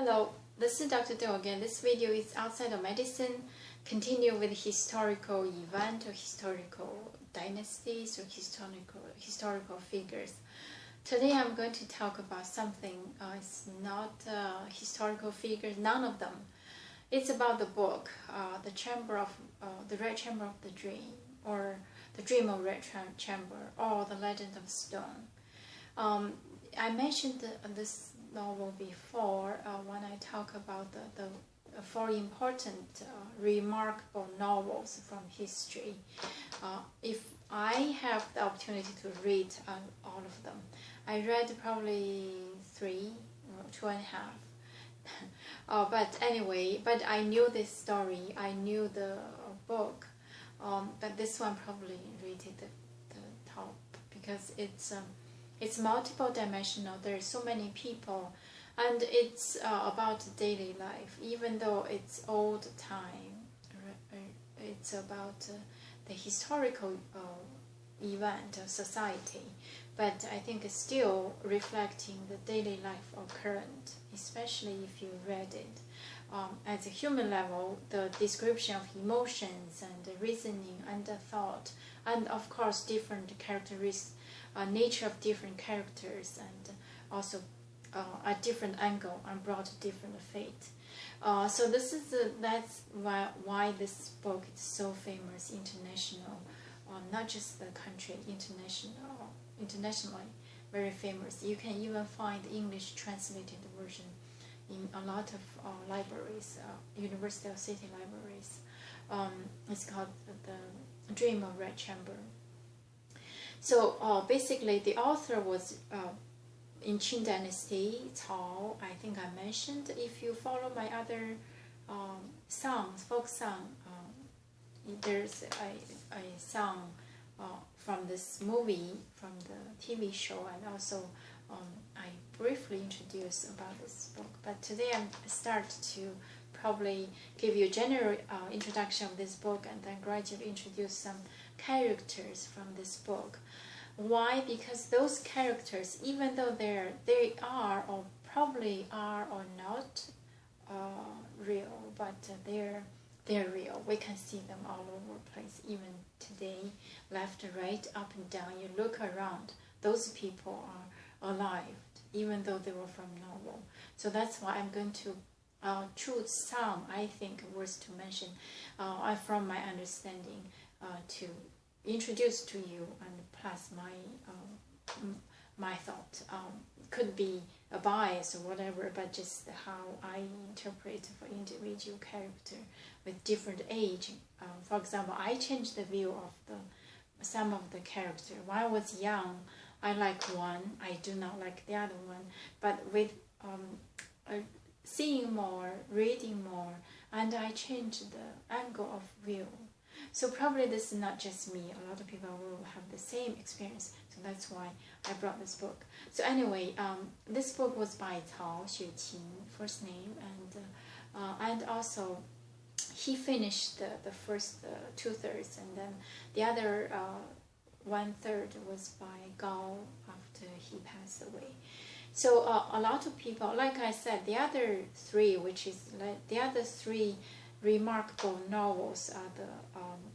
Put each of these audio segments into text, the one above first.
Hello, this is Dr. Do again. This video is outside of medicine, continue with historical event or historical dynasties or historical figures. Today I'm going to talk about something, it's not historical figures, none of them. It's about the book, the Red Chamber of the Dream, or the Dream of Red Chamber, or the Legend of Stone. I mentioned this novel before when I talk about the four important remarkable novels from history. If I have the opportunity to read all of them, I read probably 3 or 2.5. But anyway, but I knew this story, I knew the book, but this one probably rated the top because it's multiple dimensional. There are so many people, and it's about daily life. Even though it's old time, it's about the historical event of society, but I think it's still reflecting the daily life of current, especially if you read it. At a human level, the description of emotions and the reasoning and the thought, and of course different characteristics, nature of different characters, and also a different angle and brought a different fate. So this is that's why this book is so famous international, not just the country, internationally very famous. You can even find English translated version in a lot of libraries, University of City libraries. It's called the Dream of Red Chamber. So basically the author was in Qing Dynasty, Cao, I think I mentioned. If you follow my other songs, folk song, there's a song from this movie, from the TV show, and also I briefly introduced about this book. But today I start to probably give you a general introduction of this book and then gradually introduce some characters from this book. Why? Because those characters, even though they are or probably are or not real, but they're real. We can see them all over the place, even today, left, right, up and down. You look around, those people are alive, even though they were from novel. So that's why I'm going to choose some I think worth to mention from my understanding to introduce to you, and plus my thought. Could be a bias or whatever, but just how I interpret for individual character with different age. For example, I changed the view of some of the character. When I was young, I like one, I do not like the other one, but with seeing more, reading more, and I changed the angle of view. So probably this is not just me, a lot of people will have the same experience, so that's why I brought this book. So anyway, this book was by Cao Xueqin, first name, and also he finished the first 2/3, and then the other 1/3 was by Gao after he passed away. So a lot of people, like I said, the other three, the other three remarkable novels are the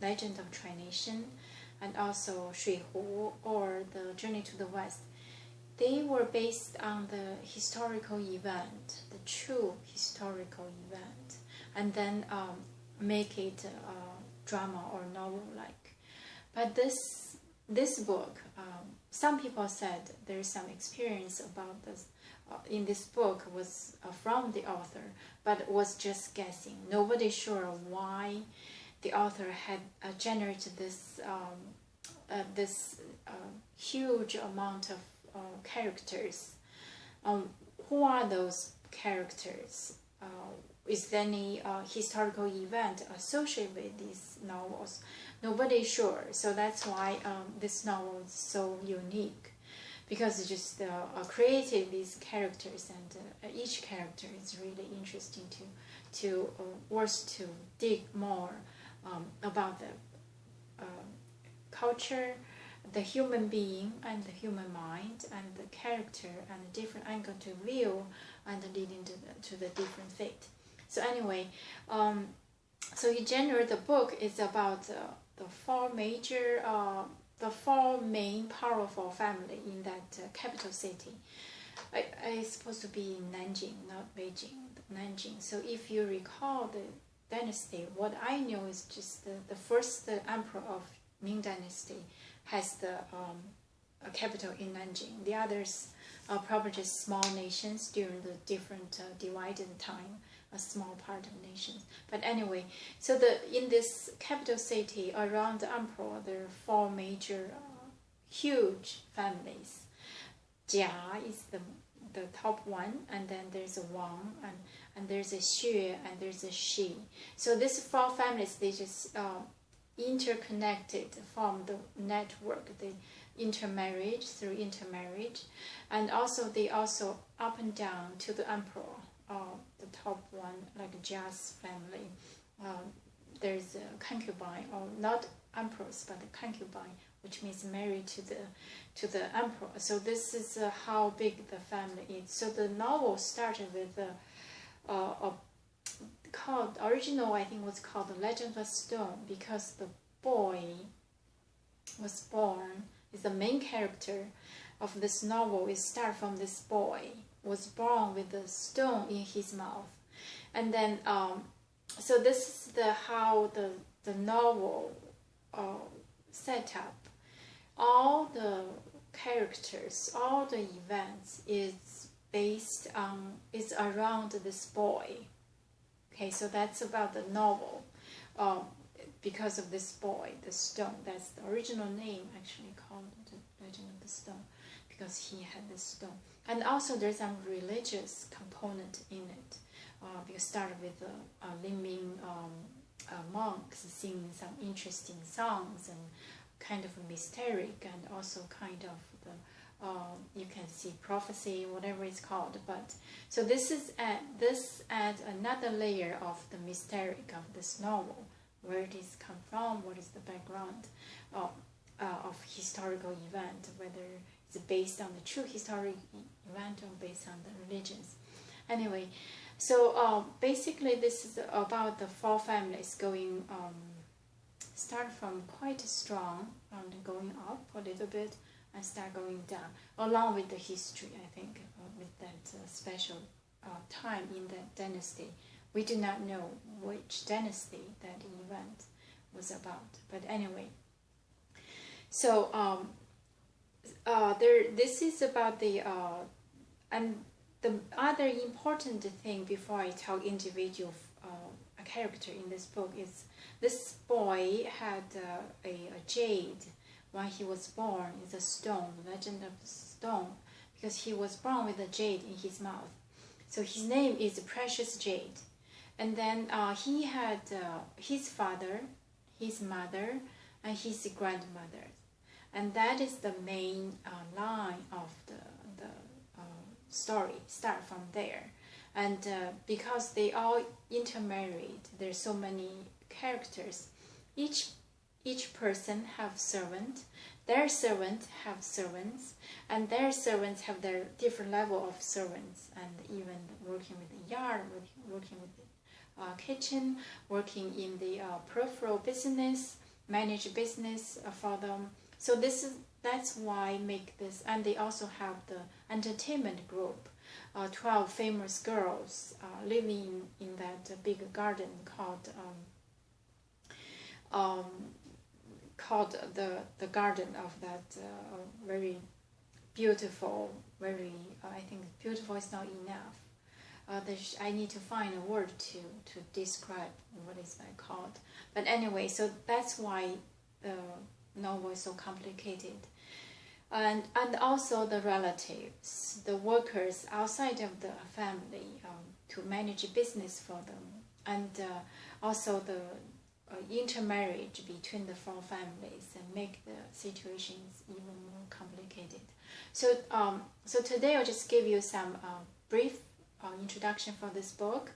Legend of Tradition and also Shui Hu, or the Journey to the West. They were based on the historical event, the true historical event, and then make it a drama or novel-like. But this book, some people said there's some experience about this in this book was from the author, but was just guessing. Nobody sure why the author had generated this huge amount of characters. Who are those characters? Is there any historical event associated with these novels? Nobody sure. So that's why this novel is so unique, because it just created these characters, and each character is really interesting to worth to dig more about the culture, the human being and the human mind, and the character, and the different angle to view and leading to the different fate. So anyway, so in general, the book is about the four main powerful family in that capital city. I supposed to be in Nanjing, not Beijing, Nanjing. So if you recall the dynasty, what I know is just the first emperor of Ming Dynasty has the capital in Nanjing. The others are probably just small nations during the different divided time, a small part of nations. But anyway, so in this capital city around the emperor, there are four major huge families. Jia is the top one, and then there's a Wang, and there's a Xue, and there's a Shi. So these four families, they just interconnected, form the network. They intermarriage through intermarriage, and also they also up and down to the emperor, the top one, like Jia's family. There's a concubine, or not empress, but a concubine, which means married to the emperor. So this is how big the family is. So the novel started with original, I think, was called The Legend of the Stone, because the boy was born, is the main character of this novel. It starts from this boy was born with a stone in his mouth, and then so this is how the novel set up. All the characters, all the events is based on, is around this boy. Okay, so that's about the novel. Because of this boy, the stone, that's the original name, actually called The Legend of the Stone, because he had this stone. And also there's some religious component in it, because it started with Liming monks singing some interesting songs and kind of mysteric, and also kind of the you can see prophecy, whatever it's called. But so this adds another layer of the mysteric of this novel, where it is come from, what is the background of historical event, whether it's based on the true historic event or based on the religions. Anyway, so basically this is about the four families going, start from quite strong and going up a little bit and start going down, along with the history, I think, with that special time in that dynasty. We do not know which dynasty that event was about, but anyway. So this is about the and the other important thing before I talk individual a character in this book is this boy had a jade when he was born. It's a stone, Legend of the Stone, because he was born with a jade in his mouth. So his name is Precious Jade. And then he had his father, his mother, and his grandmother. And that is the main line of the story, start from there. And because they all intermarried, there's so many characters. Each person have servant, their servant have servants, and their servants have their different level of servants, and even working with the yard, working with the kitchen, working in the peripheral business, manage business for them. So that's why make this, and they also have the entertainment group, 12 famous girls living in that big garden called the garden of that very beautiful, very I think beautiful is not enough. I need to find a word to describe what is that called. But anyway, so that's why the novel is so complicated. And also the relatives, the workers outside of the family, to manage business for them, and also the intermarriage between the four families, and make the situations even more complicated. So so today I'll just give you some brief introduction for this book.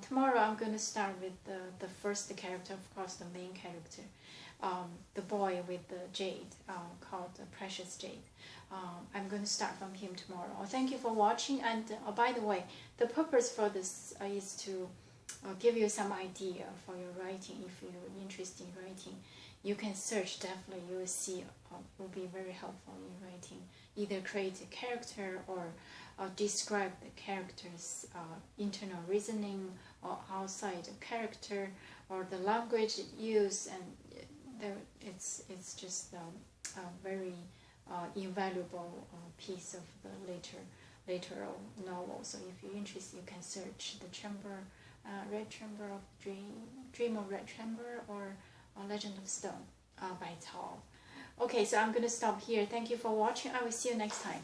Tomorrow I'm going to start with the first character, of course, the main character, the boy with the jade, called Precious Jade. I'm going to start from him tomorrow. Thank you for watching. And by the way, the purpose for this is to give you some idea for your writing. If you're interested in writing, you can search. Definitely you will see will be very helpful in writing. Either create a character or describe the character's internal reasoning, or outside the character, or the language used, and it's just a very invaluable piece of the later novel. So if you're interested, you can search the Red Chamber of Dream of Red Chamber, or Legend of Stone by Tao. Okay, so I'm going to stop here. Thank you for watching. I will see you next time.